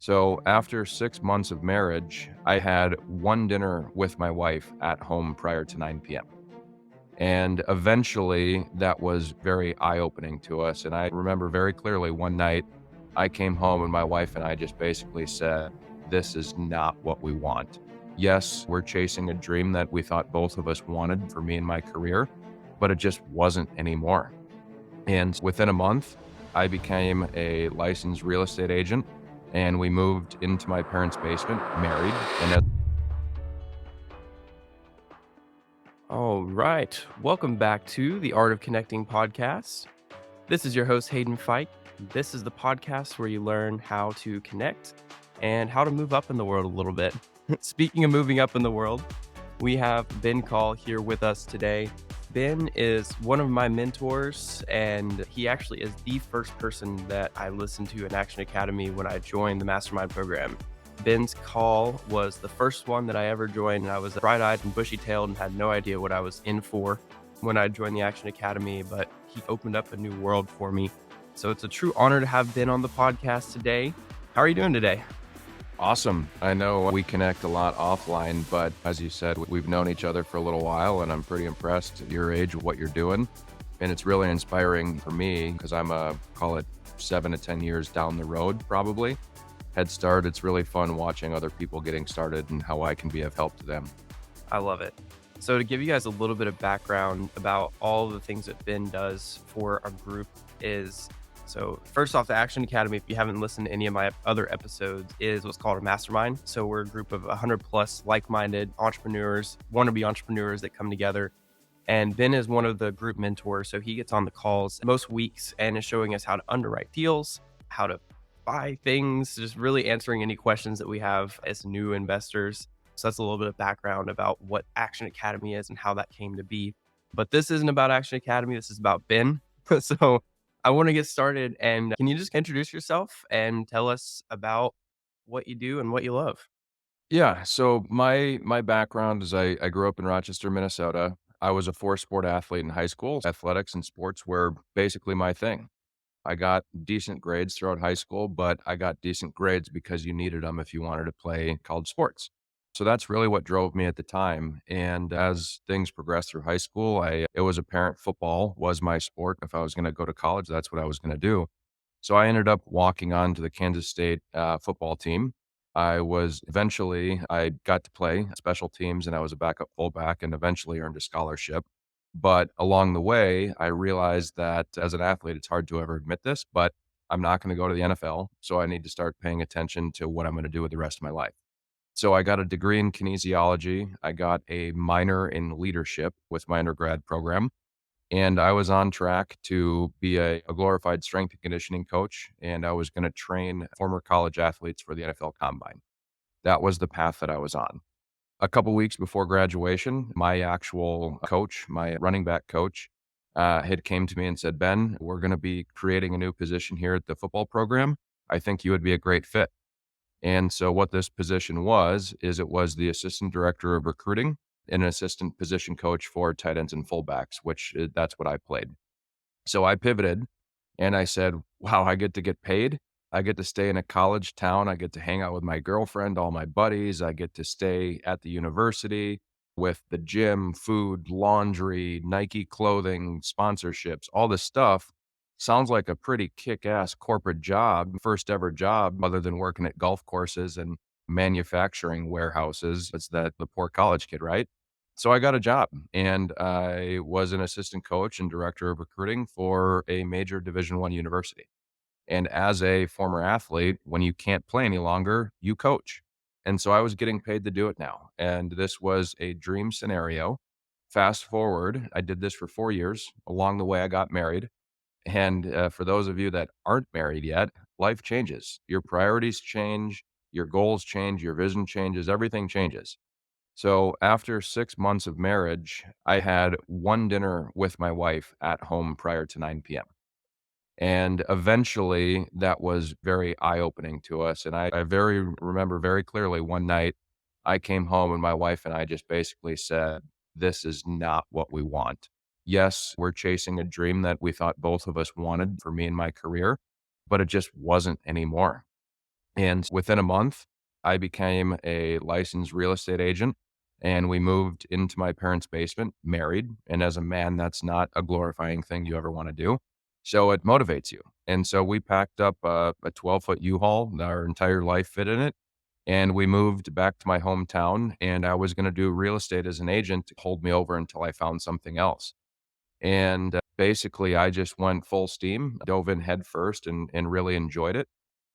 So after 6 months of marriage, I had one dinner with my wife at home prior to 9 p.m. And eventually that was very eye-opening to us. And I remember very clearly one night I came home and my wife and I just basically said, this is not what we want. Yes, we're chasing a dream that we thought both of us wanted for me and my career, but it just wasn't anymore. And within a month, I became a licensed real estate agent and we moved into my parents' basement, married. All right. Welcome back to the Art of Connecting podcast. This is your host, Hayden Fike. This is the podcast where you learn how to connect and how to move up in the world a little bit. Speaking of moving up in the world, we have Ben Kall here with us today. Ben is one of my mentors, and he actually is the first person that I listened to in Action Academy when I joined the Mastermind program. Ben's call was the first one that I ever joined, and I was bright-eyed and bushy-tailed and had no idea what I was in for when I joined the Action Academy, but he opened up a new world for me. So it's a true honor to have Ben on the podcast today. How are you doing today? Awesome. I know we connect a lot offline, but as you said, we've known each other for a little while, and I'm pretty impressed at your age, what you're doing. And it's really inspiring for me because I'm call it 7 to 10 years down the road, probably. Head start. It's really fun watching other people getting started and how I can be of help to them. I love it. So to give you guys a little bit of background about all the things that Ben does for our group so first off, the Action Academy, if you haven't listened to any of my other episodes, is what's called a mastermind. So we're a group of 100 plus like-minded entrepreneurs, wannabe entrepreneurs that come together. And Ben is one of the group mentors. So he gets on the calls most weeks and is showing us how to underwrite deals, how to buy things, just really answering any questions that we have as new investors. So that's a little bit of background about what Action Academy is and how that came to be. But this isn't about Action Academy. This is about Ben. So I want to get started. And can you just introduce yourself and tell us about what you do and what you love? Yeah. So my background is I grew up in Rochester, Minnesota. I was a four-sport athlete in high school. Athletics and sports were basically my thing. I got decent grades throughout high school, but I got decent grades because you needed them if you wanted to play college sports. So that's really what drove me at the time. And as things progressed through high school, it was apparent football was my sport. If I was going to go to college, that's what I was going to do. So I ended up walking on to the Kansas State football team. I got to play special teams and I was a backup fullback and eventually earned a scholarship. But along the way, I realized that as an athlete, it's hard to ever admit this, but I'm not going to go to the NFL. So I need to start paying attention to what I'm going to do with the rest of my life. So I got a degree in kinesiology. I got a minor in leadership with my undergrad program. And I was on track to be a glorified strength and conditioning coach. And I was going to train former college athletes for the NFL Combine. That was the path that I was on. A couple weeks before graduation, my actual coach, my running back coach, had came to me and said, Ben, we're going to be creating a new position here at the football program. I think you would be a great fit. And so what this position it was the assistant director of recruiting and an assistant position coach for tight ends and fullbacks, that's what I played. So I pivoted and I said, wow, I get paid. I get to stay in a college town. I get to hang out with my girlfriend, all my buddies. I get to stay at the university with the gym, food, laundry, Nike clothing, sponsorships, all this stuff. Sounds like a pretty kick-ass corporate job, first ever job, other than working at golf courses and manufacturing warehouses. It's the poor college kid, right? So I got a job and I was an assistant coach and director of recruiting for a major Division I university. And as a former athlete, when you can't play any longer, you coach. And so I was getting paid to do it now. And this was a dream scenario. Fast forward, I did this for 4 years. Along the way, I got married. And for those of you that aren't married yet, life changes. Your priorities change, your goals change, your vision changes, everything changes. So after 6 months of marriage, I had one dinner with my wife at home prior to 9 p.m. And eventually that was very eye-opening to us. And I remember very clearly one night I came home and my wife and I just basically said, this is not what we want. Yes, we're chasing a dream that we thought both of us wanted for me and my career, but it just wasn't anymore. And within a month, I became a licensed real estate agent and we moved into my parents' basement, married. And as a man, that's not a glorifying thing you ever want to do. So it motivates you. And so we packed up a 12-foot U-Haul, our entire life fit in it. And we moved back to my hometown. And I was going to do real estate as an agent to hold me over until I found something else. And basically, I just went full steam, dove in head first and really enjoyed it.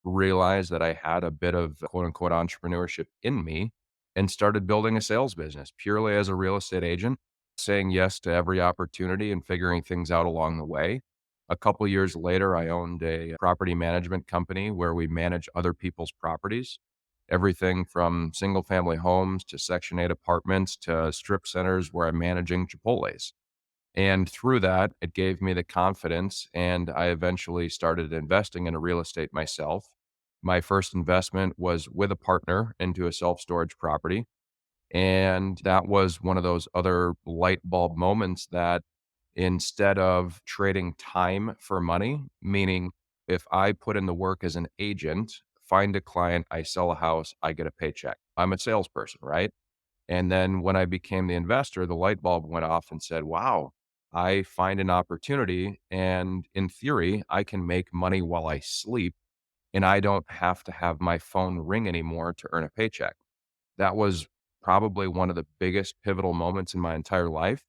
Realized that I had a bit of quote unquote entrepreneurship in me and started building a sales business purely as a real estate agent, saying yes to every opportunity and figuring things out along the way. A couple years later, I owned a property management company where we manage other people's properties, everything from single family homes to Section 8 apartments to strip centers where I'm managing Chipotle's. And through that, it gave me the confidence, and I eventually started investing in real estate myself. My first investment was with a partner into a self storage property. And that was one of those other light bulb moments that instead of trading time for money, meaning if I put in the work as an agent, find a client, I sell a house, I get a paycheck. I'm a salesperson, right? And then when I became the investor, the light bulb went off and said, wow, I find an opportunity. And in theory, I can make money while I sleep and I don't have to have my phone ring anymore to earn a paycheck. That was probably one of the biggest pivotal moments in my entire life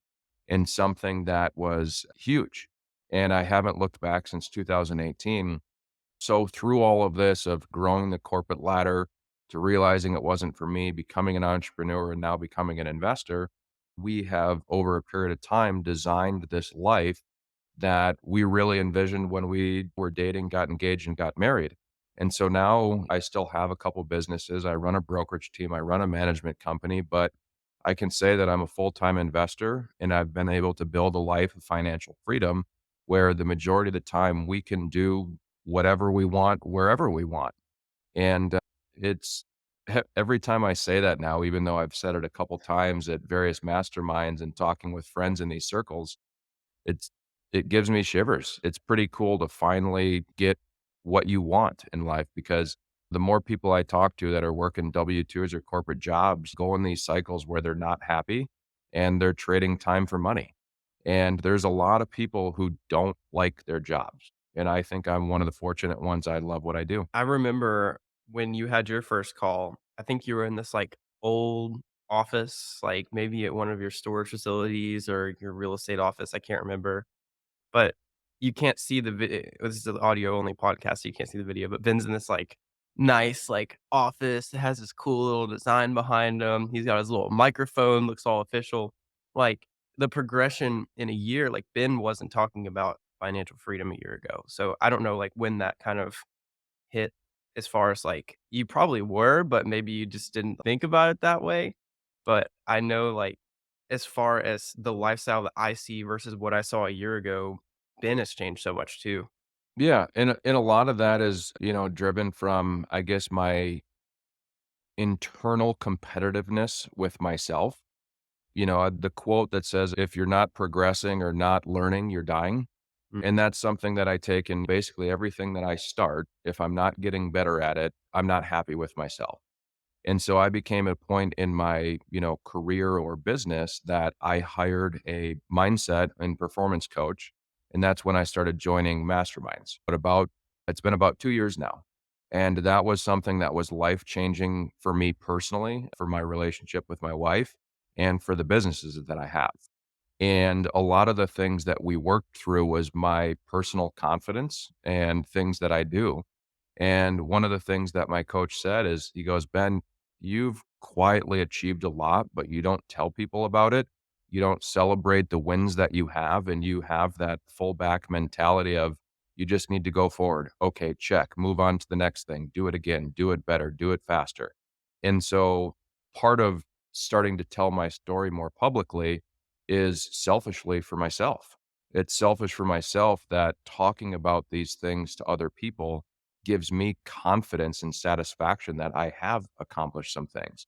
and something that was huge. And I haven't looked back since 2018. So through all of this of growing the corporate ladder to realizing it wasn't for me, becoming an entrepreneur and now becoming an investor, we have over a period of time designed this life that we really envisioned when we were dating, got engaged and got married. And so now I still have a couple businesses. I run a brokerage team, I run a management company, but I can say that I'm a full-time investor and I've been able to build a life of financial freedom where the majority of the time we can do whatever we want, wherever we want. And it's every time I say that now, even though I've said it a couple times at various masterminds and talking with friends in these circles, it's it gives me shivers. It's pretty cool to finally get what you want in life because the more people I talk to that are working W-2s or corporate jobs go in these cycles where they're not happy and they're trading time for money. And there's a lot of people who don't like their jobs. And I think I'm one of the fortunate ones. I love what I do. I remember when you had your first call, I think you were in this, like, old office, like, maybe at one of your storage facilities or your real estate office, I can't remember, but you can't see the this is an audio only podcast, so you can't see the video, but Ben's in this, like, nice, like, office. It has this cool little design behind him. He's got his little microphone, looks all official. Like, the progression in a year, like, Ben wasn't talking about financial freedom a year ago, so I don't know, like, when that kind of hit as far as, like, you probably were, but maybe you just didn't think about it that way. But I know, like, as far as the lifestyle that I see versus what I saw a year ago, Ben has changed so much too. Yeah, and a lot of that is, driven from, I guess, my internal competitiveness with myself. The quote that says, "If you're not progressing or not learning, you're dying." Mm. And that's something that I take in basically everything that I start. If I'm not getting better at it, I'm not happy with myself. And so I became a point in my, career or business that I hired a mindset and performance coach. And that's when I started joining masterminds. It's been about 2 years now. And that was something that was life changing for me personally, for my relationship with my wife, and for the businesses that I have. And a lot of the things that we worked through was my personal confidence and things that I do. And one of the things that my coach said is, he goes, Ben, you've quietly achieved a lot, but you don't tell people about it. You don't celebrate the wins that you have. And you have that full back mentality of you just need to go forward. Okay, check, move on to the next thing, do it again, do it better, do it faster. And so part of starting to tell my story more publicly is selfishly for myself. It's selfish for myself that talking about these things to other people gives me confidence and satisfaction that I have accomplished some things.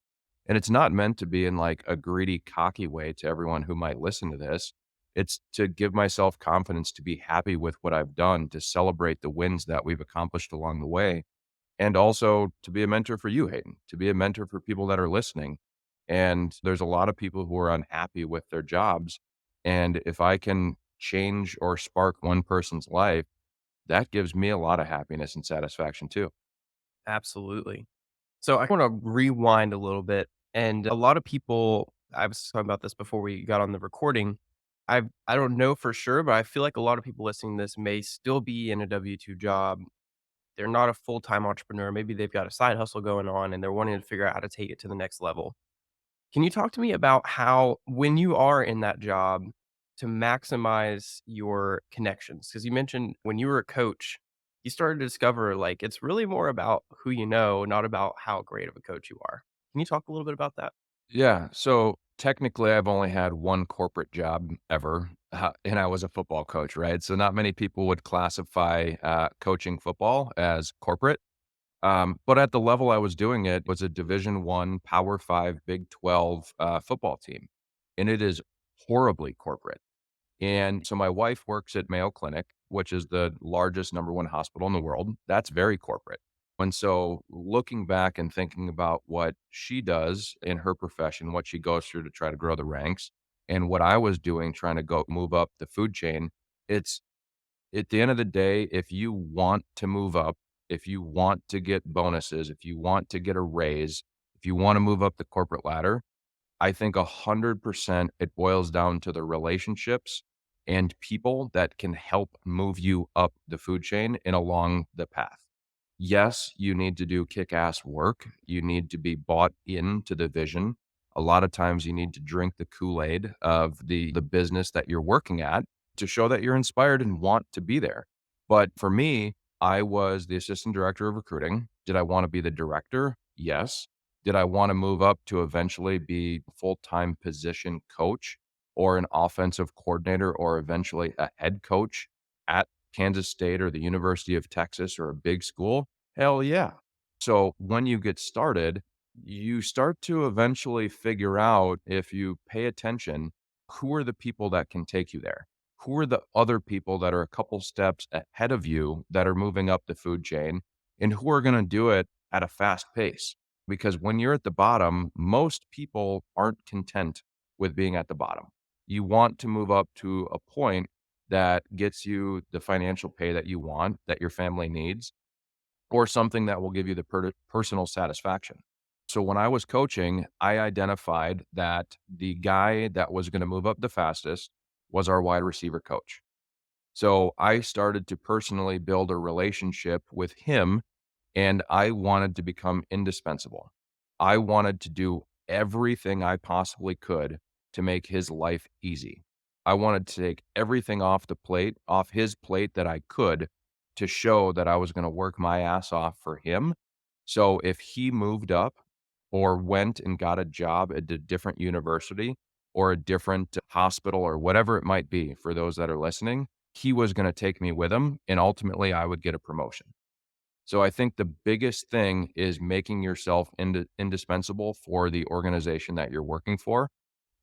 And it's not meant to be in like a greedy, cocky way to everyone who might listen to this. It's to give myself confidence to be happy with what I've done, to celebrate the wins that we've accomplished along the way. and also to be a mentor for you, Hayden, to be a mentor for people that are listening. And there's a lot of people who are unhappy with their jobs. And if I can change or spark one person's life, that gives me a lot of happiness and satisfaction too. Absolutely. So I want to rewind a little bit. And a lot of people, I was talking about this before we got on the recording. I don't know for sure, but I feel like a lot of people listening to this may still be in a W-2 job. They're not a full-time entrepreneur. Maybe they've got a side hustle going on and they're wanting to figure out how to take it to the next level. Can you talk to me about how, when you are in that job, to maximize your connections? Because you mentioned when you were a coach, you started to discover like it's really more about who you know, not about how great of a coach you are. Can you talk a little bit about that? Yeah. So technically, I've only had one corporate job ever, and I was a football coach, right? So not many people would classify coaching football as corporate. But at the level I was doing it was a Division 1, Power 5, Big 12 football team, and it is horribly corporate. And so my wife works at Mayo Clinic, which is the largest #1 hospital in the world. That's very corporate. And so looking back and thinking about what she does in her profession, what she goes through to try to grow the ranks, and what I was doing trying to go move up the food chain, it's at the end of the day, if you want to move up, if you want to get bonuses, if you want to get a raise, if you want to move up the corporate ladder, I think 100% it boils down to the relationships and people that can help move you up the food chain and along the path. Yes, you need to do kick ass work. You need to be bought into the vision. A lot of times you need to drink the Kool-Aid of the business that you're working at to show that you're inspired and want to be there. But for me, I was the assistant director of recruiting. Did I want to be the director? Yes. Did I want to move up to eventually be full-time position coach or an offensive coordinator or eventually a head coach at Kansas State or the University of Texas or a big school? Hell yeah. So when you get started, you start to eventually figure out if you pay attention, who are the people that can take you there? Who are the other people that are a couple steps ahead of you that are moving up the food chain and who are going to do it at a fast pace? Because when you're at the bottom, most people aren't content with being at the bottom. You want to move up to a point that gets you the financial pay that you want, that your family needs, or something that will give you the personal satisfaction. So when I was coaching, I identified that the guy that was going to move up the fastest was our wide receiver coach. So I started to personally build a relationship with him and I wanted to become indispensable. I wanted to do everything I possibly could to make his life easy. I wanted to take everything off his plate that I could to show that I was going to work my ass off for him. So if he moved up or went and got a job at a different university or a different hospital or whatever it might be for those that are listening, he was going to take me with him and ultimately I would get a promotion. So I think the biggest thing is making yourself indispensable for the organization that you're working for.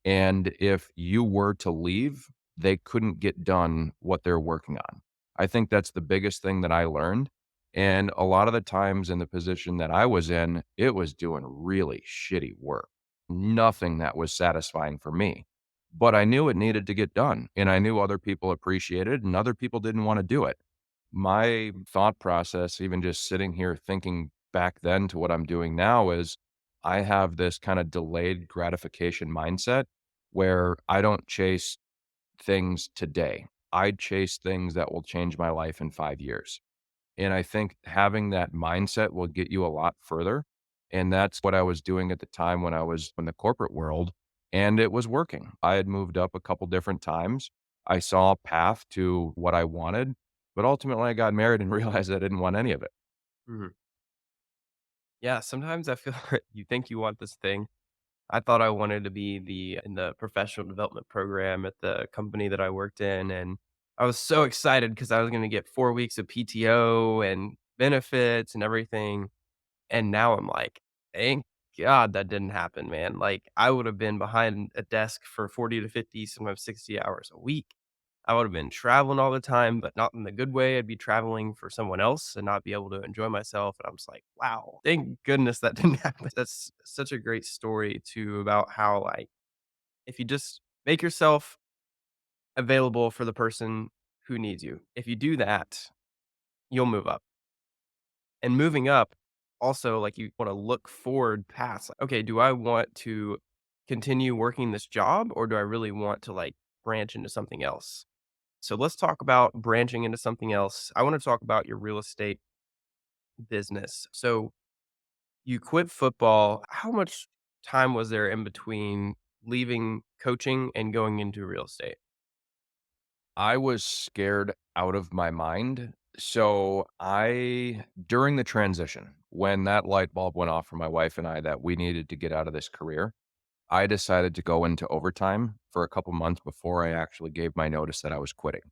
And if you were to leave, they couldn't get done what they're working on. I think that's the biggest thing that I learned. And a lot of the times in the position that I was in, it was doing really shitty work. Nothing that was satisfying for me. But I knew it needed to get done. And I knew other people appreciated and other people didn't want to do it. My thought process, even just sitting here thinking back then to what I'm doing now, is I have this kind of delayed gratification mindset where I don't chase things today. I chase things that will change my life in 5 years. And I think having that mindset will get you a lot further. And that's what I was doing at the time when I was in the corporate world. And it was working. I had moved up a couple different times. I saw a path to what I wanted, but ultimately I got married and realized I didn't want any of it. Mhm. Yeah, sometimes I feel you think you want this thing. I thought I wanted to be in the professional development program at the company that I worked in, and I was so excited because I was gonna get 4 weeks of PTO and benefits and everything, and now I'm like, "Thank God that didn't happen, man." Like, I would have been behind a desk for 40 to 50, sometimes 60 hours a week, I would have been traveling all the time, but not in the good way. I'd be traveling for someone else and not be able to enjoy myself. And I'm just like, wow, thank goodness that didn't happen. That's such a great story too about how like if you just make yourself available for the person who needs you, if you do that, you'll move up. And moving up, also, like, you wanna look forward past, like, "Okay, do I want to continue working this job, or do I really want to, like, branch into something else?" So let's talk about branching into something else. I wanna talk about your real estate business. So you quit football. How much time was there in between leaving coaching and going into real estate? I was scared out of my mind. So during the transition, when that light bulb went off for my wife and I that we needed to get out of this career, I decided to go into overtime for a couple months before I actually gave my notice that I was quitting.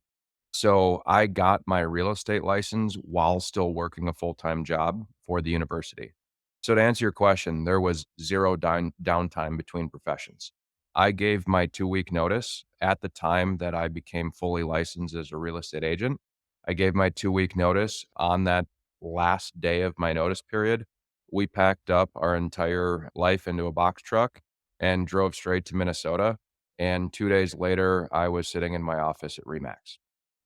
So I got my real estate license while still working a full-time job for the university. So to answer your question, there was zero downtime between professions. I gave my 2-week notice at the time that I became fully licensed as a real estate agent. I gave my 2-week notice. On that last day of my notice period, we packed up our entire life into a box truck and drove straight to Minnesota. And 2 days later, I was sitting in my office at Remax.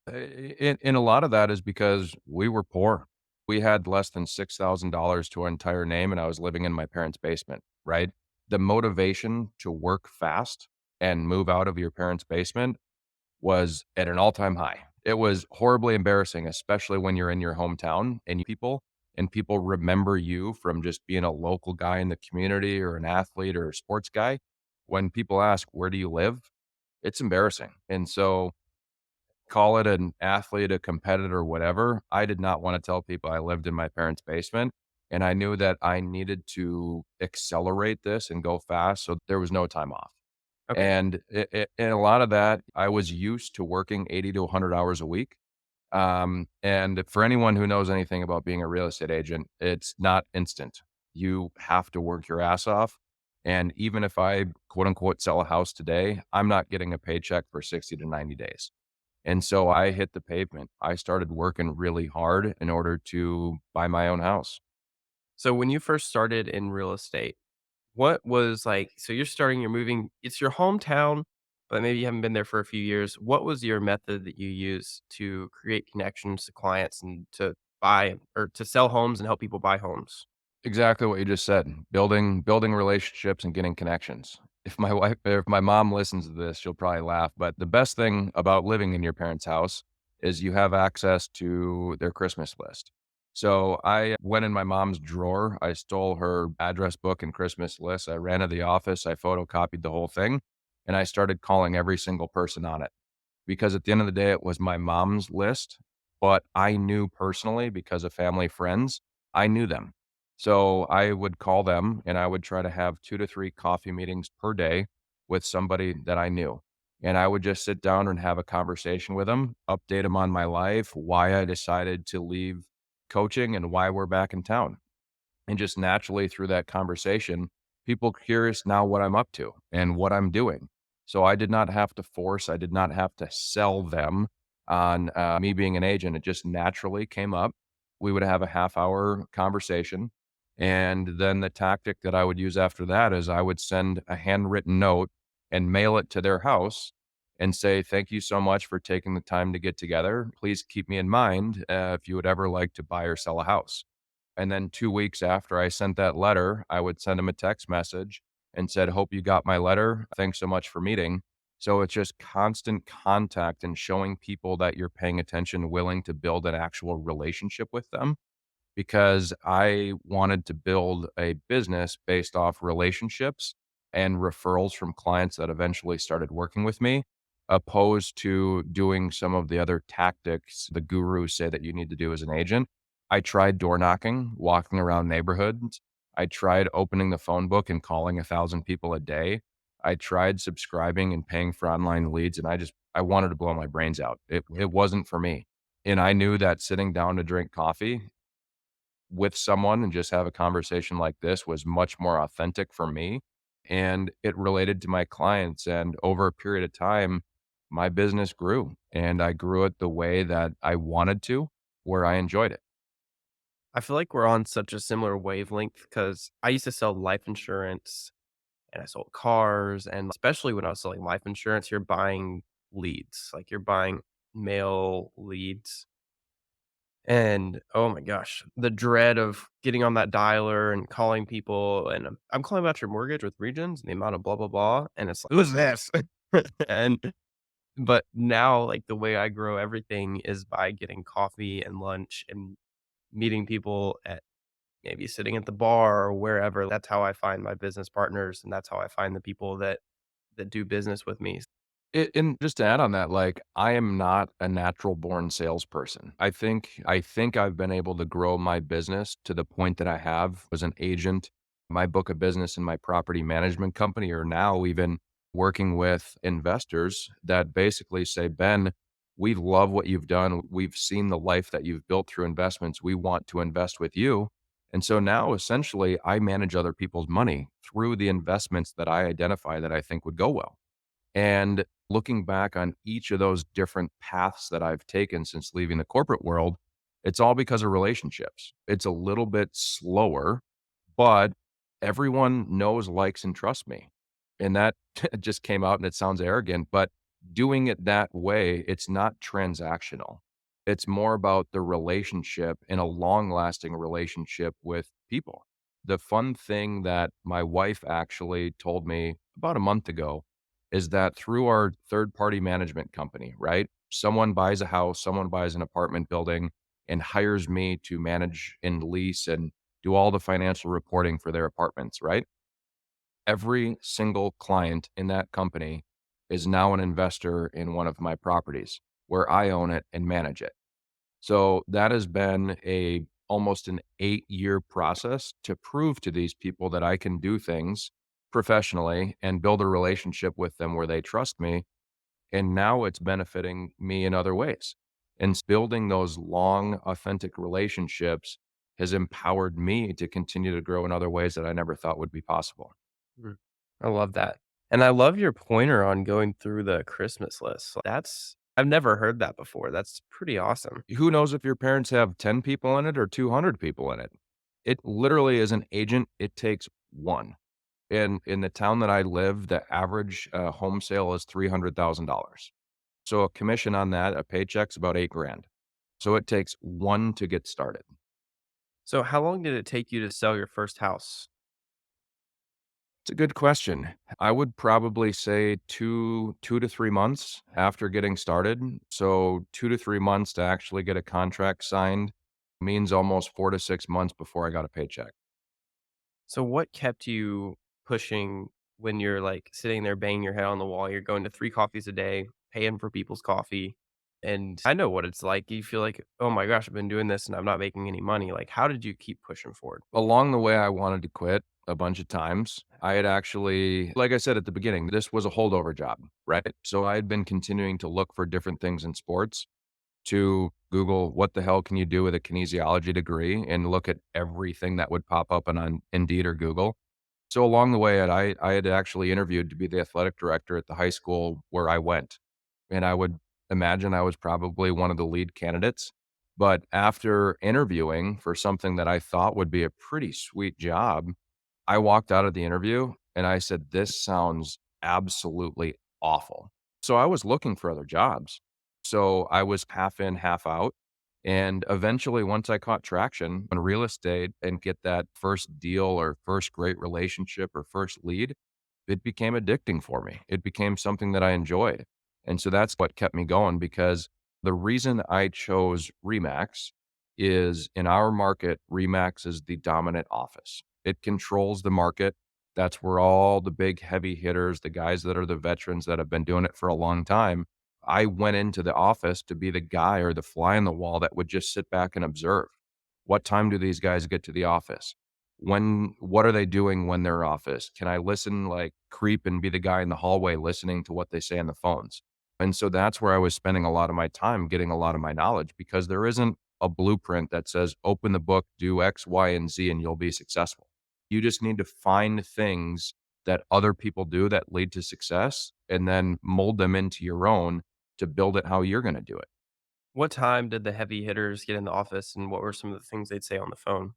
And a lot of that is because we were poor. We had less than $6,000 to our entire name, and I was living in my parents' basement, right? The motivation to work fast and move out of your parents' basement was at an all-time high. It was horribly embarrassing, especially when you're in your hometown and people remember you from just being a local guy in the community or an athlete or a sports guy. When people ask, "Where do you live?" It's embarrassing. And so call it an athlete, a competitor, whatever. I did not want to tell people I lived in my parents' basement. And I knew that I needed to accelerate this and go fast. So there was no time off. Okay. And and a lot of that, I was used to working 80 to 100 hours a week. And for anyone who knows anything about being a real estate agent, it's not instant. You have to work your ass off. And even if I quote unquote sell a house today, I'm not getting a paycheck for 60 to 90 days. And so I hit the pavement. I started working really hard in order to buy my own house. So when you first started in real estate, what was like so you're moving it's your hometown, but maybe you haven't been there for a few years. What was your method that you use to create connections to clients and to buy or to sell homes and help people buy homes? Exactly what you just said. Building relationships and getting connections. If my mom listens to this, she'll probably laugh, but the best thing about living in your parents' house is you have access to their Christmas list. So I went in my mom's drawer, I stole her address book and Christmas list, I ran to the office, I photocopied the whole thing, and I started calling every single person on it. Because at the end of the day, it was my mom's list, but I knew personally because of family friends, I knew them. So I would call them and I would try to have 2 to 3 coffee meetings per day with somebody that I knew. And I would just sit down and have a conversation with them, update them on my life, why I decided to leave coaching and why we're back in town. And just naturally through that conversation, people curious now what I'm up to and what I'm doing. So I did not have to force, I did not have to sell them on me being an agent. It just naturally came up. We would have a half hour conversation. And then the tactic that I would use after that is I would send a handwritten note and mail it to their house and say, "Thank you so much for taking the time to get together. Please keep me in mind if you would ever like to buy or sell a house." And then 2 weeks after I sent that letter, I would send them a text message and said, "Hope you got my letter. Thanks so much for meeting." So it's just constant contact and showing people that you're paying attention, willing to build an actual relationship with them because I wanted to build a business based off relationships and referrals from clients that eventually started working with me, opposed to doing some of the other tactics the gurus say that you need to do as an agent. I tried door knocking, walking around neighborhoods. I tried opening the phone book and calling 1,000 people a day. I tried subscribing and paying for online leads, and I wanted to blow my brains out. It wasn't for me. And I knew that sitting down to drink coffee with someone and just have a conversation like this was much more authentic for me, and it related to my clients, and over a period of time, my business grew and I grew it the way that I wanted to, where I enjoyed it. I feel like we're on such a similar wavelength because I used to sell life insurance and I sold cars. And especially when I was selling life insurance, you're buying leads, like you're buying male leads. And oh my gosh, the dread of getting on that dialer and calling people and I'm calling about your mortgage with Regions and the amount of blah, blah, blah. And it's like, who's this? and, but now, like the way I grow everything is by getting coffee and lunch and meeting people at maybe sitting at the bar or wherever. That's how I find my business partners, and that's how I find the people that do business with me. And just to add on that, like, I am not a natural born salesperson. I think I've been able to grow my business to the point that I have as an agent. My book of business and my property management company are now even working with investors that basically say, Ben, we love what you've done. We've seen the life that you've built through investments. We want to invest with you. And so now essentially I manage other people's money through the investments that I identify that I think would go well. And looking back on each of those different paths that I've taken since leaving the corporate world, it's all because of relationships. It's a little bit slower, but everyone knows, likes, and trusts me. And that just came out and it sounds arrogant, but doing it that way, it's not transactional. It's more about the relationship and a long lasting relationship with people. The fun thing that my wife actually told me about a month ago is that through our third party management company, right? Someone buys a house, someone buys an apartment building and hires me to manage and lease and do all the financial reporting for their apartments, right? Every single client in that company is now an investor in one of my properties where I own it and manage it. So that has been a almost an 8-year process to prove to these people that I can do things professionally and build a relationship with them where they trust me. And now it's benefiting me in other ways. And building those long, authentic relationships has empowered me to continue to grow in other ways that I never thought would be possible. Mm. I love that. And I love your pointer on going through the Christmas list. That's I've never heard that before. That's pretty awesome. Who knows if your parents have 10 people in it or 200 people in it? It literally is an agent, it takes one. In the town that I live, the average home sale is $300,000. So a commission on that, a paycheck's about 8 grand. So it takes one to get started. So how long did it take you to sell your first house? It's a good question. I would probably say 2 to 3 months after getting started. So 2 to 3 months to actually get a contract signed means almost 4 to 6 months before I got a paycheck. So what kept you pushing when you're like sitting there banging your head on the wall? You're going to 3 coffees a day, paying for people's coffee. And I know what it's like. You feel like, oh my gosh, I've been doing this and I'm not making any money. Like, how did you keep pushing forward? Along the way, I wanted to quit a bunch of times. I had actually, like I said at the beginning, this was a holdover job, right? So I had been continuing to look for different things in sports to Google what the hell can you do with a kinesiology degree and look at everything that would pop up on Indeed or Google. So along the way, I had actually interviewed to be the athletic director at the high school where I went. And I would imagine I was probably one of the lead candidates. But after interviewing for something that I thought would be a pretty sweet job, I walked out of the interview and I said, this sounds absolutely awful. So I was looking for other jobs. So I was half in, half out. And eventually, once I caught traction on real estate and get that first deal or first great relationship or first lead, it became addicting for me. It became something that I enjoyed. And so that's what kept me going because the reason I chose Remax is in our market, Remax is the dominant office. It controls the market. That's where all the big heavy hitters, the guys that are the veterans that have been doing it for a long time. I went into the office to be the guy or the fly on the wall that would just sit back and observe. What time do these guys get to the office? What are they doing when they're office? Can I listen, like creep and be the guy in the hallway listening to what they say on the phones? And so that's where I was spending a lot of my time getting a lot of my knowledge because there isn't a blueprint that says open the book, do X, Y, and Z, and you'll be successful. You just need to find things that other people do that lead to success and then mold them into your own to build it how you're going to do it. What time did the heavy hitters get in the office, and what were some of the things they'd say on the phone?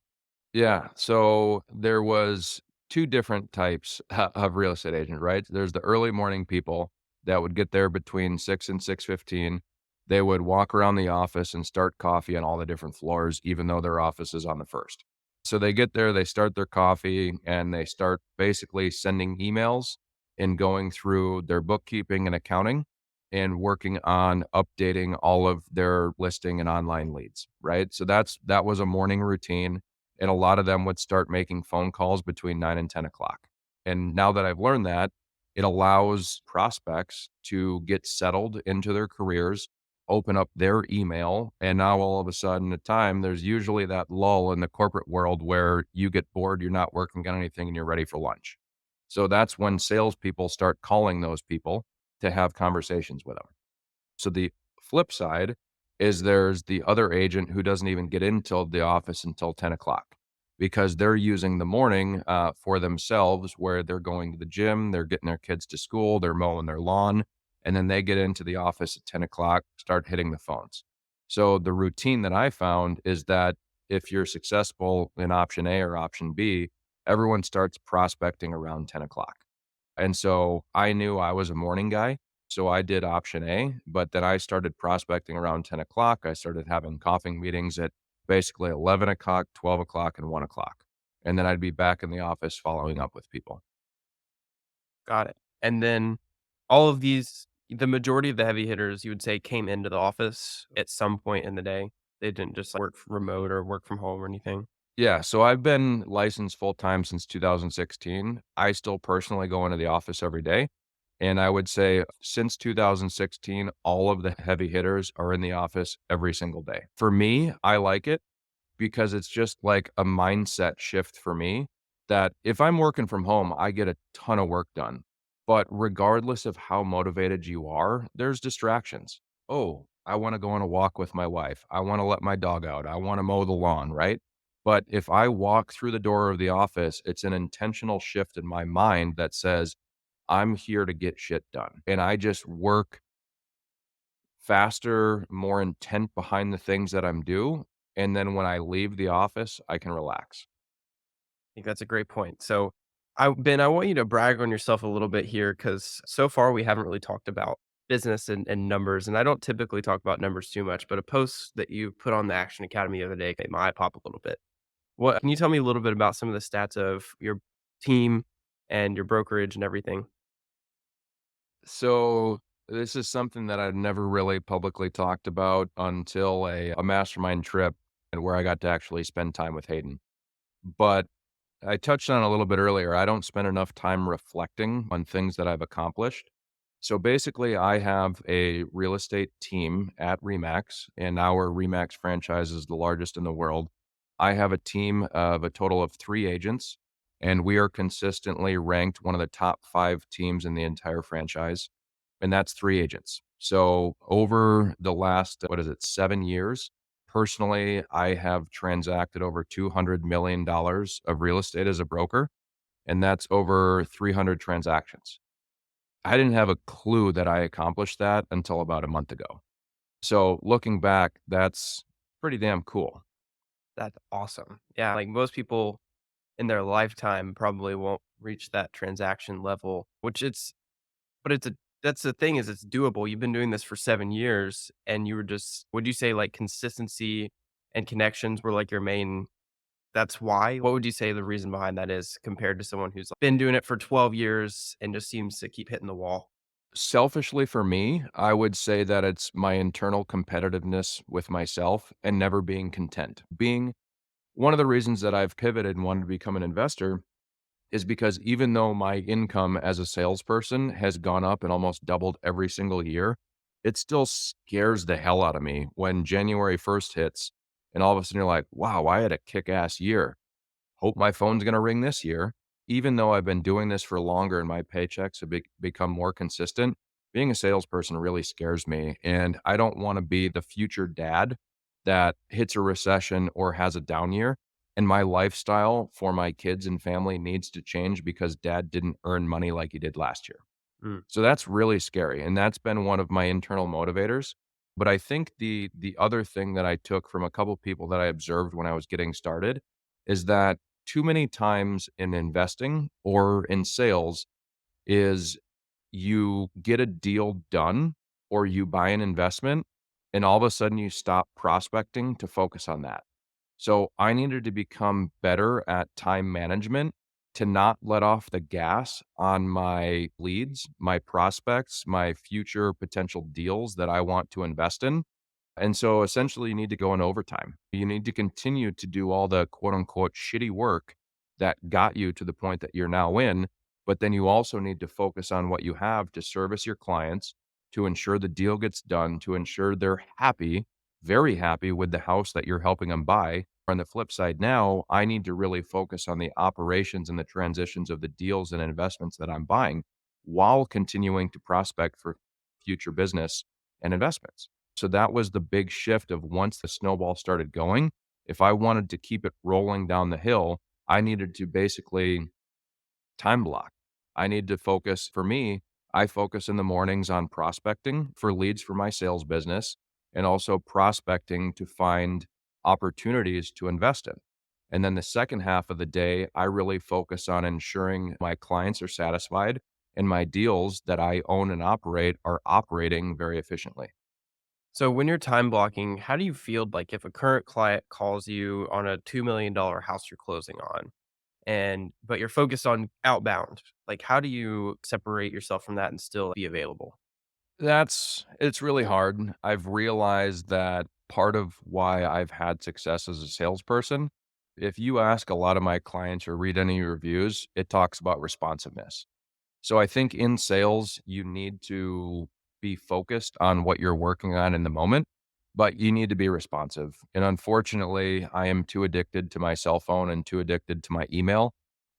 Yeah. So there was two different types of real estate agent, right? There's the early morning people that would get there between 6 and 6:15. They would walk around the office and start coffee on all the different floors, even though their office is on the first. So they get there, they start their coffee, and they start basically sending emails and going through their bookkeeping and accounting and working on updating all of their listing and online leads, right? So that was a morning routine, and a lot of them would start making phone calls between 9 and 10 o'clock. And now that I've learned that, it allows prospects to get settled into their careers, open up their email, and now all of a sudden at time, there's usually that lull in the corporate world where you get bored, you're not working on anything, and you're ready for lunch. So that's when salespeople start calling those people to have conversations with them. So the flip side is there's the other agent who doesn't even get into the office until 10 o'clock because they're using the morning for themselves where they're going to the gym, they're getting their kids to school, they're mowing their lawn, and then they get into the office at 10 o'clock, start hitting the phones. So the routine that I found is that if you're successful in option A or option B, everyone starts prospecting around 10 o'clock. And so I knew I was a morning guy. So I did option A, but then I started prospecting around 10 o'clock. I started having coughing meetings at basically 11 o'clock, 12 o'clock, and 1 o'clock. And then I'd be back in the office following up with people. Got it. And then all of these the majority of the heavy hitters, you would say, came into the office at some point in the day? They didn't just, like, work remote or work from home or anything? Yeah, so I've been licensed full time since 2016. I still personally go into the office every day. And I would say since 2016, all of the heavy hitters are in the office every single day. For me, I like it because it's just like a mindset shift for me that if I'm working from home, I get a ton of work done. But regardless of how motivated you are, there's distractions. Oh, I want to go on a walk with my wife. I want to let my dog out. I want to mow the lawn, right? But if I walk through the door of the office, it's an intentional shift in my mind that says, I'm here to get shit done. And I just work faster, more intent behind the things that I'm due. And then when I leave the office, I can relax. I think that's a great point. So, Ben, I want you to brag on yourself a little bit here because so far we haven't really talked about business and numbers. And I don't typically talk about numbers too much, but a post that you put on the Action Academy the other day made my eye pop a little bit. What can you tell me a little bit about some of the stats of your team and your brokerage and everything? So this is something that I've never really publicly talked about until a mastermind trip and where I got to actually spend time with Hayden. But I touched on it a little bit earlier. I don't spend enough time reflecting on things that I've accomplished. So basically, I have a real estate team at Remax, and our Remax franchise is the largest in the world. I have a team of a total of 3 agents, and we are consistently ranked one of the top 5 teams in the entire franchise, and that's 3 agents. So over the last, what is it, 7 years, personally, I have transacted over $200 million of real estate as a broker, and that's over 300 transactions. I didn't have a clue that I accomplished that until about a month ago. So looking back, that's pretty damn cool. That's awesome. Yeah, like most people in their lifetime probably won't reach that transaction level, which it's but it's a that's the thing is it's doable. You've been doing this for 7 years and you were just would you say like consistency and connections were like your main that's why? What would you say the reason behind that is compared to someone who's been doing it for 12 years and just seems to keep hitting the wall? Selfishly for me, I would say that it's my internal competitiveness with myself and never being content. Being one of the reasons that I've pivoted and wanted to become an investor is because even though my income as a salesperson has gone up and almost doubled every single year, it still scares the hell out of me when January 1st hits and all of a sudden you're like, wow, I had a kick ass year. Hope my phone's going to ring this year. Even though I've been doing this for longer and my paychecks have become more consistent, being a salesperson really scares me. And I don't want to be the future dad that hits a recession or has a down year And my lifestyle for my kids and family needs to change because dad didn't earn money like he did last year. Mm. So that's really scary, and that's been one of my internal motivators. But I think the other thing that I took from a couple people that I observed when I was getting started is that too many times in investing or in sales is you get a deal done or you buy an investment and all of a sudden you stop prospecting to focus on that. So I needed to become better at time management to not let off the gas on my leads, my prospects, my future potential deals that I want to invest in. And so essentially, you need to go in overtime. You need to continue to do all the quote unquote shitty work that got you to the point that you're now in. But then you also need to focus on what you have to service your clients, to ensure the deal gets done, to ensure they're happy, very happy with the house that you're helping them buy. On the flip side, now I need to really focus on the operations and the transitions of the deals and investments that I'm buying while continuing to prospect for future business and investments. So that was the big shift of once the snowball started going, if I wanted to keep it rolling down the hill, I needed to basically time block. I need to focus for me, I focus in the mornings on prospecting for leads for my sales business and also prospecting to find opportunities to invest in. And then the second half of the day, I really focus on ensuring my clients are satisfied and my deals that I own and operate are operating very efficiently. So when you're time blocking, how do you feel like if a current client calls you on a $2 million house you're closing on and but you're focused on outbound? Like how do you separate yourself from that and still be available? It's really hard. I've realized that part of why I've had success as a salesperson, if you ask a lot of my clients or read any reviews, it talks about responsiveness. So I think in sales, you need to be focused on what you're working on in the moment, but you need to be responsive. And unfortunately, I am too addicted to my cell phone and too addicted to my email.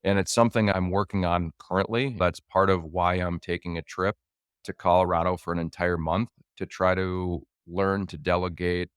And it's something I'm working on currently. That's part of why I'm taking a trip to Colorado for an entire month to try to learn to delegate,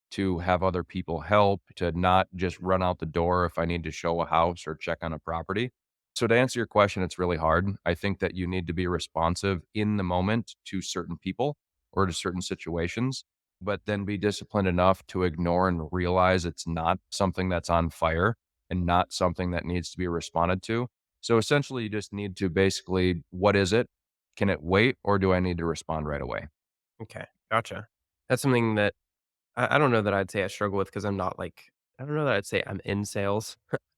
to have other people help, to not just run out the door if I need to show a house or check on a property. So to answer your question, it's really hard. I think that you need to be responsive in the moment to certain people or to certain situations, but then be disciplined enough to ignore and realize it's not something that's on fire and not something that needs to be responded to. So essentially, you just need to basically, what is it? Can it wait or do I need to respond right away? Okay, gotcha. That's something that I don't know that I'd say I struggle with because I'm not like I don't know that I'd say I'm in sales.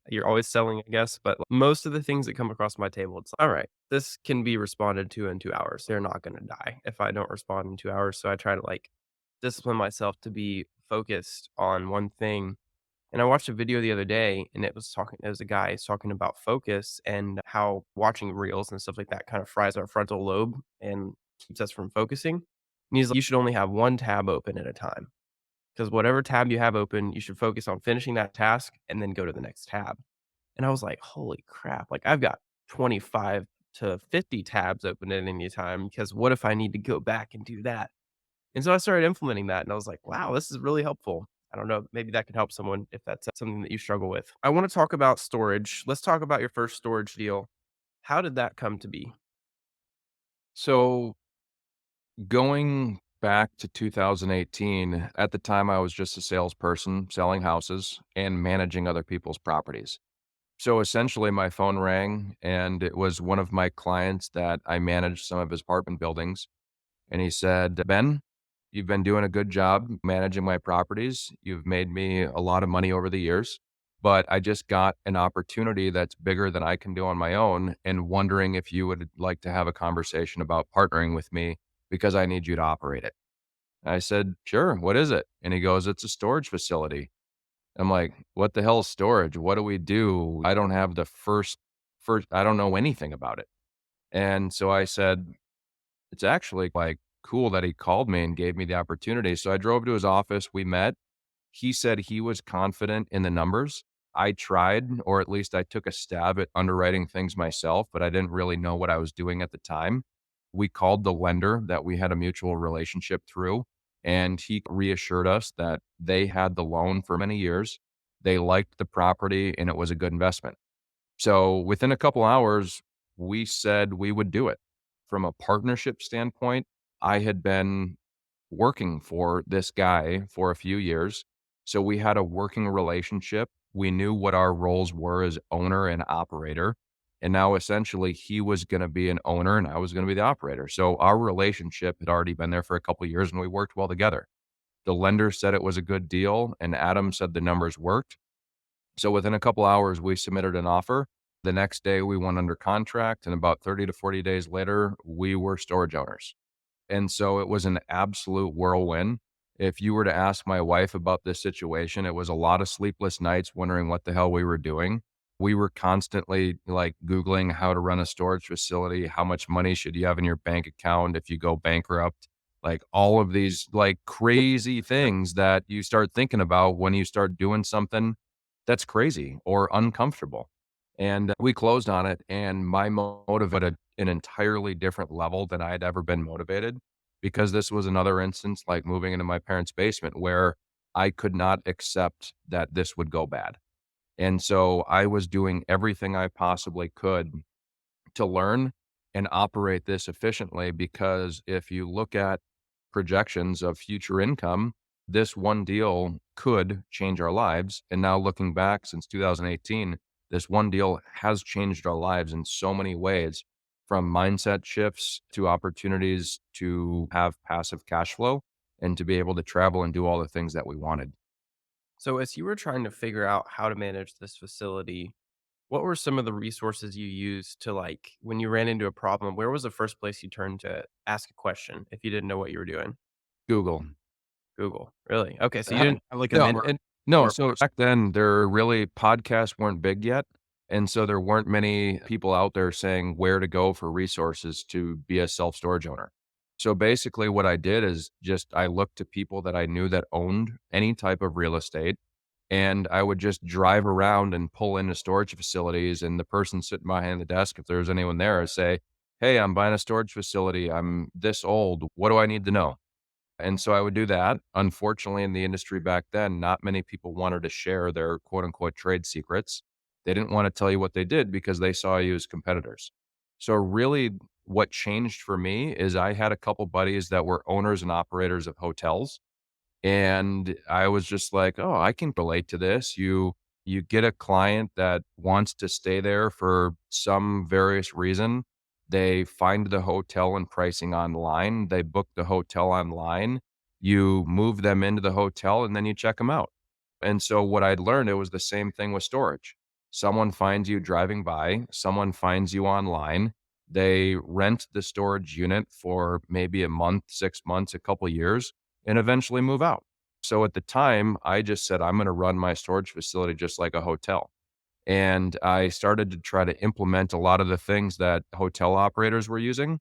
You're always selling, I guess, but most of the things that come across my table, it's all right. This can be responded to in 2 hours. They're not going to die if I don't respond in 2 hours. So I try to like discipline myself to be focused on one thing. And I watched a video the other day, and it was a guy talking about focus and how watching reels and stuff like that kind of fries our frontal lobe and keeps us from focusing. And he's like, you should only have one tab open at a time because whatever tab you have open, you should focus on finishing that task and then go to the next tab. And I was like, holy crap. Like I've got 25 to 50 tabs open at any time because what if I need to go back and do that? And so I started implementing that and I was like, wow, this is really helpful. I don't know, maybe that could help someone if that's something that you struggle with. I want to talk about storage. Let's talk about your first storage deal. How did that come to be? So going back to 2018, at the time I was just a salesperson selling houses and managing other people's properties. So essentially, my phone rang and it was one of my clients that I managed some of his apartment buildings. And he said, Ben, you've been doing a good job managing my properties. You've made me a lot of money over the years, but I just got an opportunity that's bigger than I can do on my own and wondering if you would like to have a conversation about partnering with me because I need you to operate it. I said, sure. What is it? And he goes, it's a storage facility. I'm like, "What the hell is storage? What do we do? I don't have the first I don't know anything about it." And so I said, "It's actually, like, cool that he called me and gave me the opportunity." So I drove to his office, we met. He said he was confident in the numbers. I tried, or at least I took a stab at underwriting things myself, but I didn't really know what I was doing at the time. We called the lender that we had a mutual relationship through, and he reassured us that they had the loan for many years. They liked the property and it was a good investment. So within a couple hours, we said we would do it. From a partnership standpoint, I had been working for this guy for a few years. So we had a working relationship. We knew what our roles were as owner and operator. And now essentially he was going to be an owner and I was going to be the operator. So our relationship had already been there for a couple of years and we worked well together. The lender said it was a good deal and Adam said the numbers worked. So within a couple hours, we submitted an offer. The next day we went under contract and about 30 to 40 days later, we were storage owners. And so it was an absolute whirlwind. If you were to ask my wife about this situation, it was a lot of sleepless nights wondering what the hell we were doing. We were constantly like Googling how to run a storage facility, how much money should you have in your bank account if you go bankrupt, like all of these like crazy things that you start thinking about when you start doing something that's crazy or uncomfortable. And we closed on it, and my motive at an entirely different level than I had ever been motivated, because this was another instance like moving into my parents' basement where I could not accept that this would go bad. And so I was doing everything I possibly could to learn and operate this efficiently because if you look at projections of future income, this one deal could change our lives. And now looking back since 2018, this one deal has changed our lives in so many ways, from mindset shifts to opportunities to have passive cash flow and to be able to travel and do all the things that we wanted. So, as you were trying to figure out how to manage this facility, what were some of the resources you used to like when you ran into a problem? Where was the first place you turned to ask a question if you didn't know what you were doing? Google. Google. Really? Okay. So you Uh, didn't have like a no, mentor and no, or a so person. back then, there really podcasts weren't big yet, and so there weren't many people out there saying where to go for resources to be a self-storage owner. So, basically, what I did is just I looked to people that I knew that owned any type of real estate, and I would just drive around and pull into storage facilities, and the person sitting behind the desk, if there was anyone there, say, "Hey, I'm buying a storage facility. I'm this old. What do I need to know?" And so I would do that. Unfortunately, in the industry back then, not many people wanted to share their quote unquote trade secrets. They didn't want to tell you what they did because they saw you as competitors. So, really, what changed for me is I had a couple buddies that were owners and operators of hotels and I was just like, "Oh, I can relate to this." You get a client that wants to stay there for some various reason. They find the hotel and pricing online. They book the hotel online. You move them into the hotel and then you check them out. And so what I'd learned, it was the same thing with storage. Someone finds you driving by, someone finds you online. They rent the storage unit for maybe a month, 6 months, a couple years and eventually move out. So at the time, I just said, I'm going to run my storage facility just like a hotel. And I started to try to implement a lot of the things that hotel operators were using.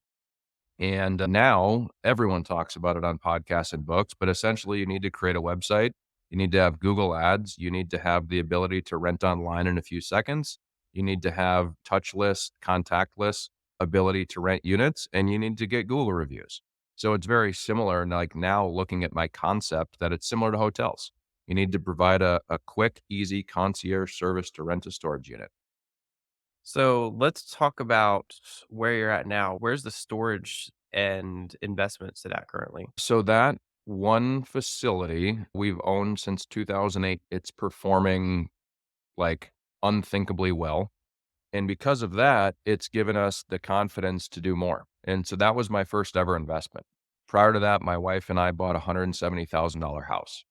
And now everyone talks about it on podcasts and books, but essentially you need to create a website. You need to have Google ads. You need to have the ability to rent online in a few seconds. You need to have touchless, contactless ability to rent units, and you need to get Google reviews. So it's very similar. And like now looking at my concept that it's similar to hotels. You need to provide a quick, easy concierge service to rent a storage unit. So let's talk about where you're at now. Where's the storage and investments at currently? So that one facility we've owned since 2008, it's performing like unthinkably well. And because of that, it's given us the confidence to do more. And so that was my first ever investment. Prior to that, my wife and I bought a $170,000 house.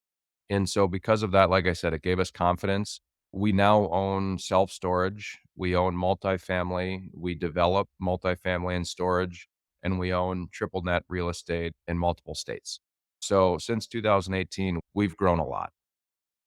And so because of that, like I said, it gave us confidence. We now own self-storage. We own multifamily. We develop multifamily and storage, and we own triple net real estate in multiple states. So since 2018, we've grown a lot.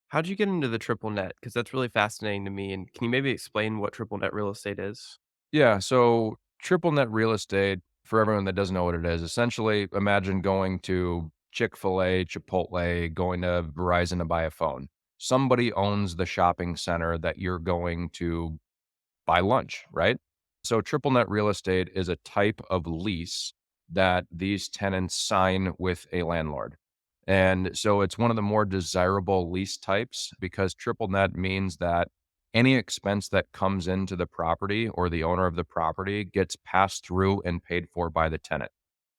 How'd you get into the triple net? Because that's really fascinating to me. And can you maybe explain what triple net real estate is? Yeah. So triple net real estate, for everyone that doesn't know what it is, essentially imagine going to Chick-fil-A, Chipotle, going to Verizon to buy a phone. Somebody owns the shopping center that you're going to buy lunch, right? So triple net real estate is a type of lease that these tenants sign with a landlord. And so it's one of the more desirable lease types because triple net means that any expense that comes into the property or the owner of the property gets passed through and paid for by the tenant.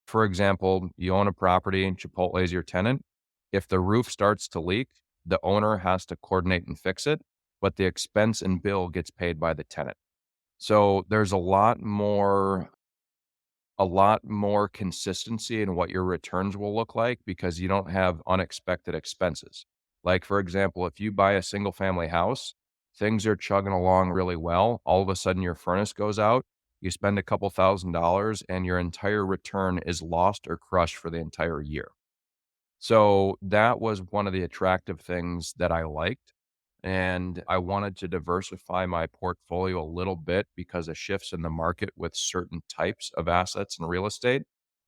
For example, you own a property and Chipotle is your tenant. If the roof starts to leak, the owner has to coordinate and fix it, but the expense and bill gets paid by the tenant. So there's a lot more consistency in what your returns will look like because you don't have unexpected expenses. Like, for example, if you buy a single family house, things are chugging along really well. All of a sudden, your furnace goes out, you spend a couple $1,000s, and your entire return is lost or crushed for the entire year. So that was one of the attractive things that I liked. And I wanted to diversify my portfolio a little bit because of shifts in the market with certain types of assets and real estate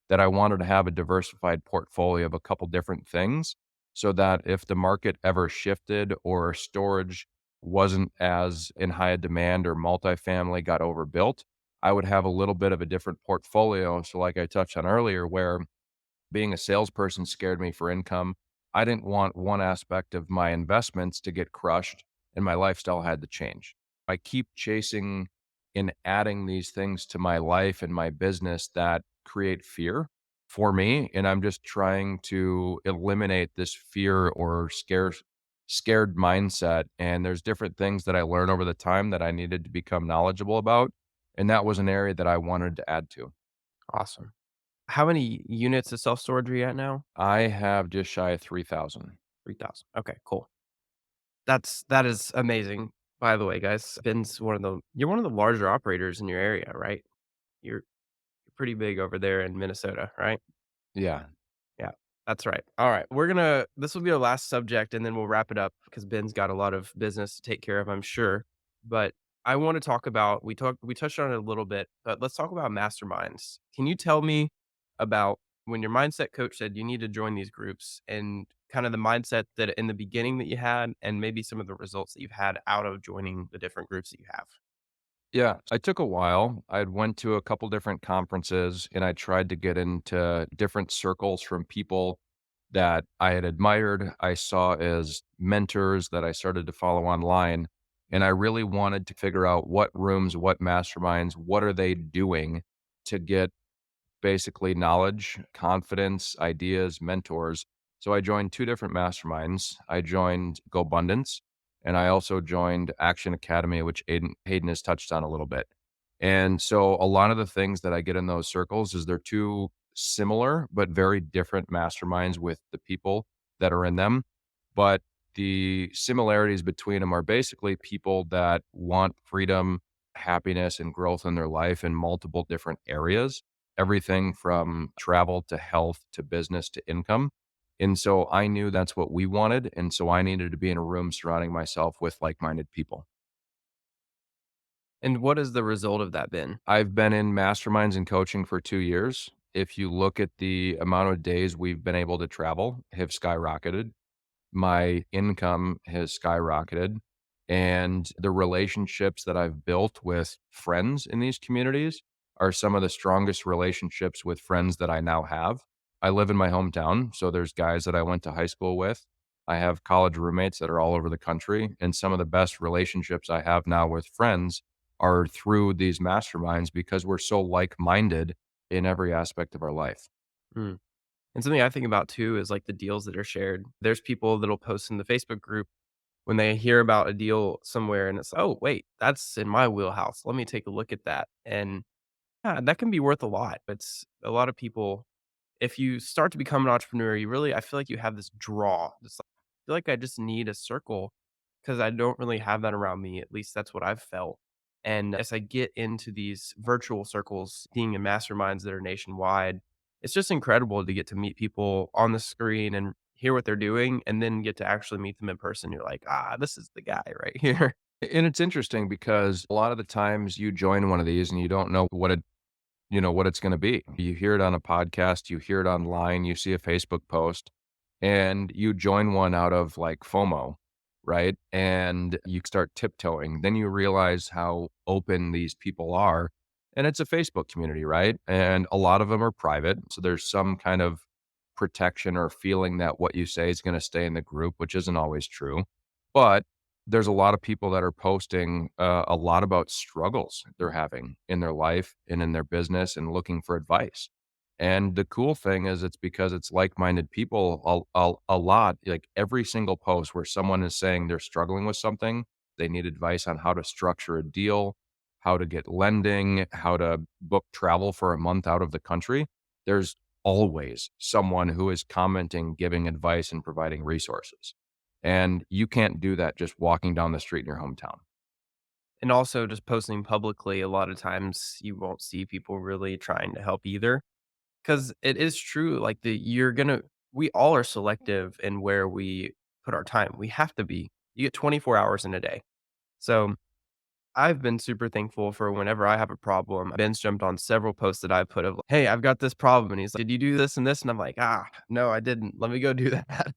that I wanted to have a diversified portfolio of a couple different things so that if the market ever shifted or storage wasn't as in high demand or multifamily got overbuilt, I would have a little bit of a different portfolio. So like I touched on earlier, where being a salesperson scared me for income. I didn't want one aspect of my investments to get crushed and my lifestyle had to change. I keep chasing and adding these things to my life and my business that create fear for me. And I'm just trying to eliminate this fear or scared mindset. And there's different things that I learned over the time that I needed to become knowledgeable about. And that was an area that I wanted to add to. Awesome. How many units of self-storage are you at now? I have just shy of 3,000. 3,000. Okay, cool. That is amazing, by the way, guys. Ben's one of the you're one of the larger operators in your area, right? You're pretty big over there in Minnesota, right? Yeah. Yeah, that's right. All right, this will be our last subject, and then we'll wrap it up because Ben's got a lot of business to take care of, I'm sure. But I want to talk about we touched on it a little bit, but let's talk about masterminds. Can you tell me about when your mindset coach said you need to join these groups and kind of the mindset that in the beginning that you had, and maybe some of the results that you've had out of joining the different groups that you have? Yeah, I took a while. I'd went to a couple different conferences and I tried to get into different circles from people that I had admired, I saw as mentors that I started to follow online. And I really wanted to figure out what rooms, what masterminds, what are they doing to get basically knowledge, confidence, ideas, mentors. So I joined two different masterminds. I joined GoBundance and I also joined Action Academy, which Hayden has touched on a little bit. And so a lot of the things that I get in those circles is they're two similar but very different masterminds with the people that are in them. But the similarities between them are basically people that want freedom, happiness, and growth in their life in multiple different areas, everything from travel to health to business to income. And so I knew that's what we wanted. And so I needed to be in a room surrounding myself with like minded people. And what has the result of that been? I've been in masterminds and coaching for 2 years. If you look at the amount of days we've been able to travel, have skyrocketed. My income has skyrocketed. And the relationships that I've built with friends in these communities are some of the strongest relationships with friends that I now have. I live in my hometown, so there's guys that I went to high school with. I have college roommates that are all over the country, and some of the best relationships I have now with friends are through these masterminds because we're so like-minded in every aspect of our life. Mm. And something I think about too is like the deals that are shared. There's people that'll post in the Facebook group when they hear about a deal somewhere and it's, oh, wait, that's in my wheelhouse. Let me take a look at that. And yeah, that can be worth a lot. It's a lot of people, if you start to become an entrepreneur, I feel like you have this draw. Just like, I feel like I just need a circle because I don't really have that around me. At least that's what I've felt. And as I get into these virtual circles, being in masterminds that are nationwide, it's just incredible to get to meet people on the screen and hear what they're doing and then get to actually meet them in person. You're like, ah, this is the guy right here. And it's interesting because a lot of the times you join one of these and you don't know what it's gonna be. You hear it on a podcast, you hear it online, you see a Facebook post, and you join one out of, like, FOMO, right? And you start tiptoeing. Then you realize how open these people are, and it's a Facebook community, right? And a lot of them are private, so there's some kind of protection or feeling that what you say is going to stay in the group, which isn't always true. But there's a lot of people that are posting a lot about struggles they're having in their life and in their business and looking for advice. And the cool thing is it's because it's like-minded people a lot, like every single post where someone is saying they're struggling with something, they need advice on how to structure a deal, how to get lending, how to book travel for a month out of the country. There's always someone who is commenting, giving advice, and providing resources. And you can't do that just walking down the street in your hometown. And also just posting publicly, a lot of times you won't see people really trying to help either. 'Cause it is true, like, we all are selective in where we put our time. We have to be. You get 24 hours in a day. So, I've been super thankful for whenever I have a problem. Ben's jumped on several posts that I put of, "Hey, I've got this problem," and he's like, "Did you do this and this?" And I'm like, "Ah, no, I didn't. Let me go do that."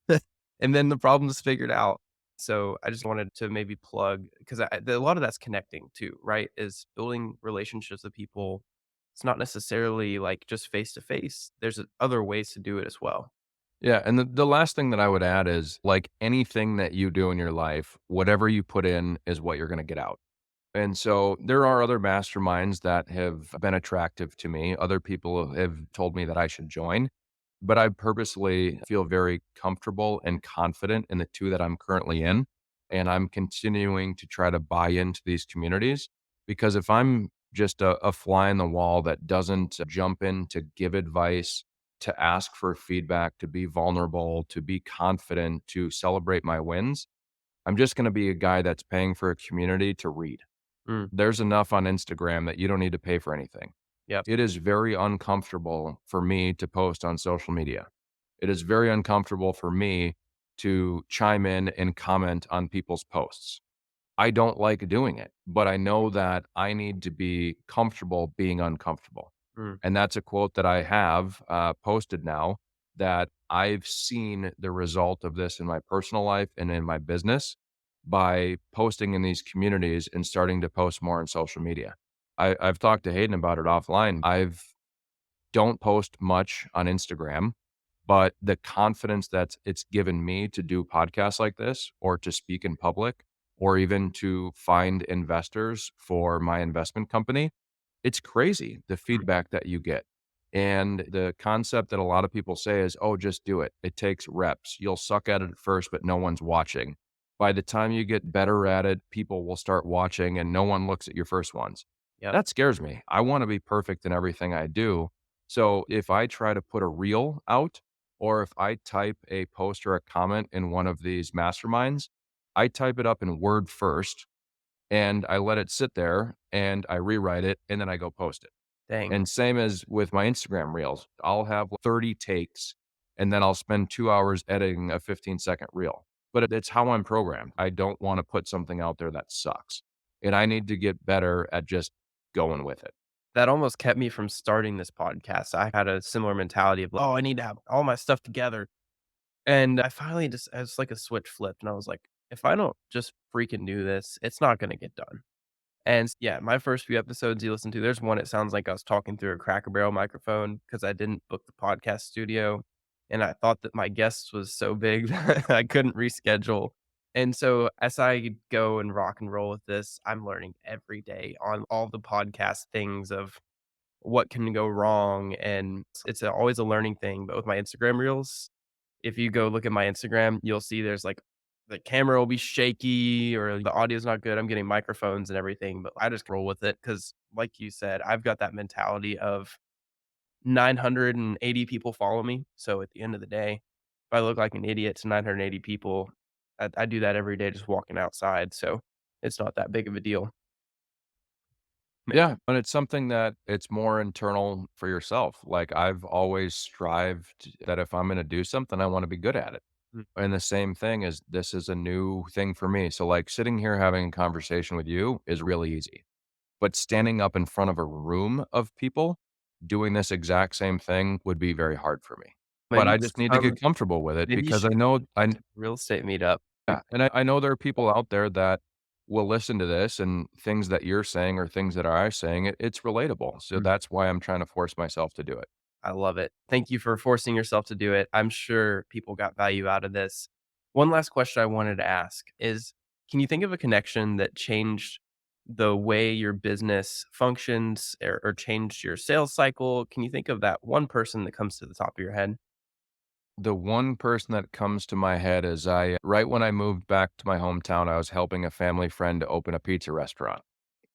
And then the problem's figured out. So, I just wanted to maybe plug 'cause a lot of that's connecting too, right? Is building relationships with people. It's not necessarily, like, just face to face. There's other ways to do it as well. Yeah, and the last thing that I would add is, like anything that you do in your life, whatever you put in is what you're gonna get out. And so there are other masterminds that have been attractive to me. Other people have told me that I should join, but I purposely feel very comfortable and confident in the two that I'm currently in. And I'm continuing to try to buy into these communities because if I'm just a fly in the wall that doesn't jump in to give advice, to ask for feedback, to be vulnerable, to be confident, to celebrate my wins, I'm just going to be a guy that's paying for a community to read. Mm, There's enough on Instagram that you don't need to pay for anything. yep. It is very uncomfortable for me to post on social media. It is very uncomfortable for me to chime in and comment on people's posts. I don't like doing it, but I know that I need to be comfortable being uncomfortable. Mm, And that's a quote that I have posted now that I've seen the result of this in my personal life and in my business by posting in these communities and starting to post more on social media. I've talked to Hayden about it offline. I've don't post much on Instagram, but the confidence that it's given me to do podcasts like this or to speak in public or even to find investors for my investment company, it's crazy the mm, feedback that you get. And the concept that a lot of people say is, oh, just do it. It takes reps. You'll suck at it at first, but no one's watching. By the time you get better at it, people will start watching and no one looks at your first ones. yep. That scares me. I want to be perfect in everything I do. So if I try to put a reel out or if I type a post or a comment in one of these masterminds, I type it up in Word first and I let it sit there and I rewrite it and then I go post it. Dang. And same as with my Instagram reels, I'll have 30 takes and then I'll spend 2 hours editing a 15-second reel. But it's how I'm programmed. I don't want to put something out there that sucks. And I need to get better at just going with it. That almost kept me from starting this podcast. I had a similar mentality of, "Oh, I need to have all my stuff together." And I finally just it's like a switch flipped, and I was like, "If I don't just freaking do this, it's not gonna get done." And yeah, my first few episodes you listen to, there's one, it sounds like I was talking through a Cracker Barrel microphone because I didn't book the podcast studio, and I thought that my guest was so big that I couldn't reschedule. And so as I go and rock and roll with this, I'm learning every day on all the podcast things of what can go wrong, and it's always a learning thing. But with my Instagram reels, if you go look at my Instagram, you'll see there's like the camera will be shaky or the audio's not good. I'm getting microphones and everything, but I just roll with it because, like you said, I've got that mentality of 980 people follow me. So at the end of the day, if I look like an idiot to 980 people, I do that every day just walking outside. So it's not that big of a deal. Yeah, and it's something that it's more internal for yourself. Like I've always strived that if I'm going to do something, I want to be good at it. Mm, And the same thing is this is a new thing for me. So like sitting here having a conversation with you is really easy. But standing up in front of a room of people doing this exact same thing would be very hard for me. But Maybe I just just need to come, get comfortable with it maybe you because I should know I real estate meetup. yeah, and I know there are people out there that will listen to this and things that you're saying or things that I saying, it's relatable. So Mm. that's why I'm trying to force myself to do it. I love it. Thank you for forcing yourself to do it. I'm sure people got value out of this. One last question I wanted to ask is, can you think of a connection that changed the way your business functions or changed your sales cycle? Can you think of that one person that comes to the top of your head? The one person that comes to my head is right when I moved back to my hometown, I was helping a family friend to open a pizza restaurant.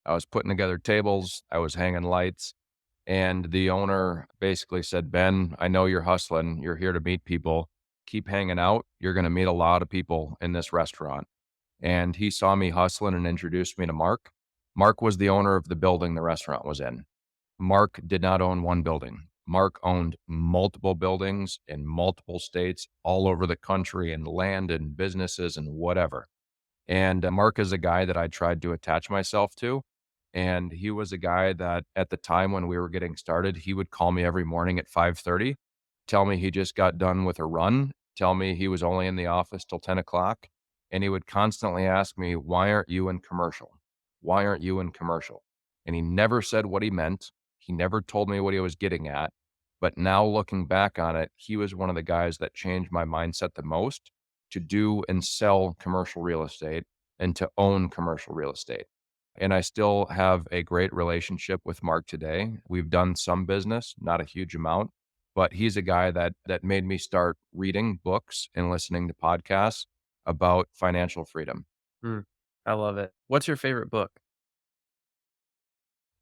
I was putting together tables, I was hanging lights, and the owner basically said, "Ben, I know you're hustling. You're here to meet people. Keep hanging out. You're going to meet a lot of people in this restaurant." And he saw me hustling and introduced me to Mark. Mark was the owner of the building the restaurant was in. Mark did not own one building. Mark owned multiple buildings in multiple states all over the country and land and businesses and whatever. And Mark is a guy that I tried to attach myself to. And he was a guy that at the time when we were getting started, he would call me every morning at 5:30, tell me he just got done with a run, tell me he was only in the office till 10 o'clock. And he would constantly ask me, "Why aren't you in commercial? Why aren't you in commercial?" And he never said what he meant. He never told me what he was getting at. But now looking back on it, he was one of the guys that changed my mindset the most to do and sell commercial real estate and to own commercial real estate. And I still have a great relationship with Mark today. We've done some business, not a huge amount, but he's a guy that made me start reading books and listening to podcasts about financial freedom. Mm, I love it. What's your favorite book?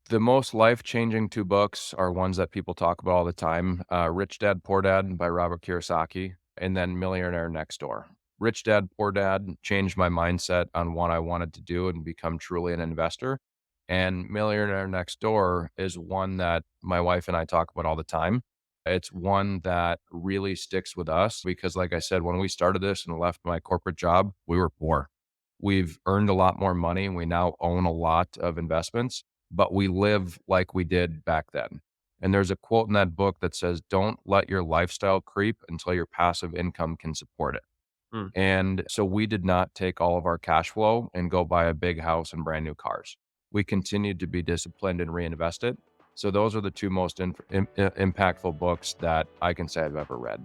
The most life-changing 2 books are ones that people talk about all the time, Rich Dad, Poor Dad by Robert Kiyosaki, and then Millionaire Next Door. Rich Dad, Poor Dad changed my mindset on what I wanted to do and become truly an investor, and Millionaire Next Door is one that my wife and I talk about all the time. It's one that really sticks with us because, like I said, when we started this and left my corporate job, we were poor. We've earned a lot more money, and we now own a lot of investments, but we live like we did back then. And there's a quote in that book that says, "Don't let your lifestyle creep until your passive income can support it." Mm, And so we did not take all of our cash flow and go buy a big house and brand new cars. We continued to be disciplined and reinvest it. So those are the 2 most impactful books that I can say I've ever read.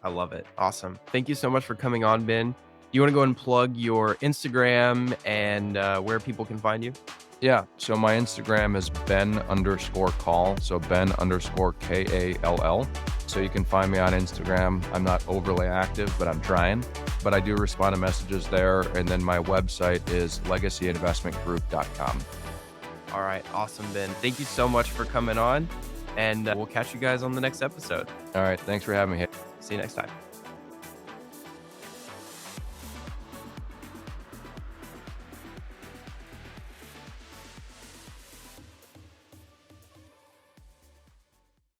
I love it. Awesome. Thank you so much for coming on, Ben. You want to go and plug your Instagram and where people can find you? Yeah. So my Instagram is Ben_Kall. So Ben_KALL. So you can find me on Instagram. I'm not overly active, but I'm trying. But I do respond to messages there. And then my website is legacyinvestmentgroup.com. All right. Awesome, Ben. Thank you so much for coming on. And we'll catch you guys on the next episode. All right. Thanks for having me. See you next time.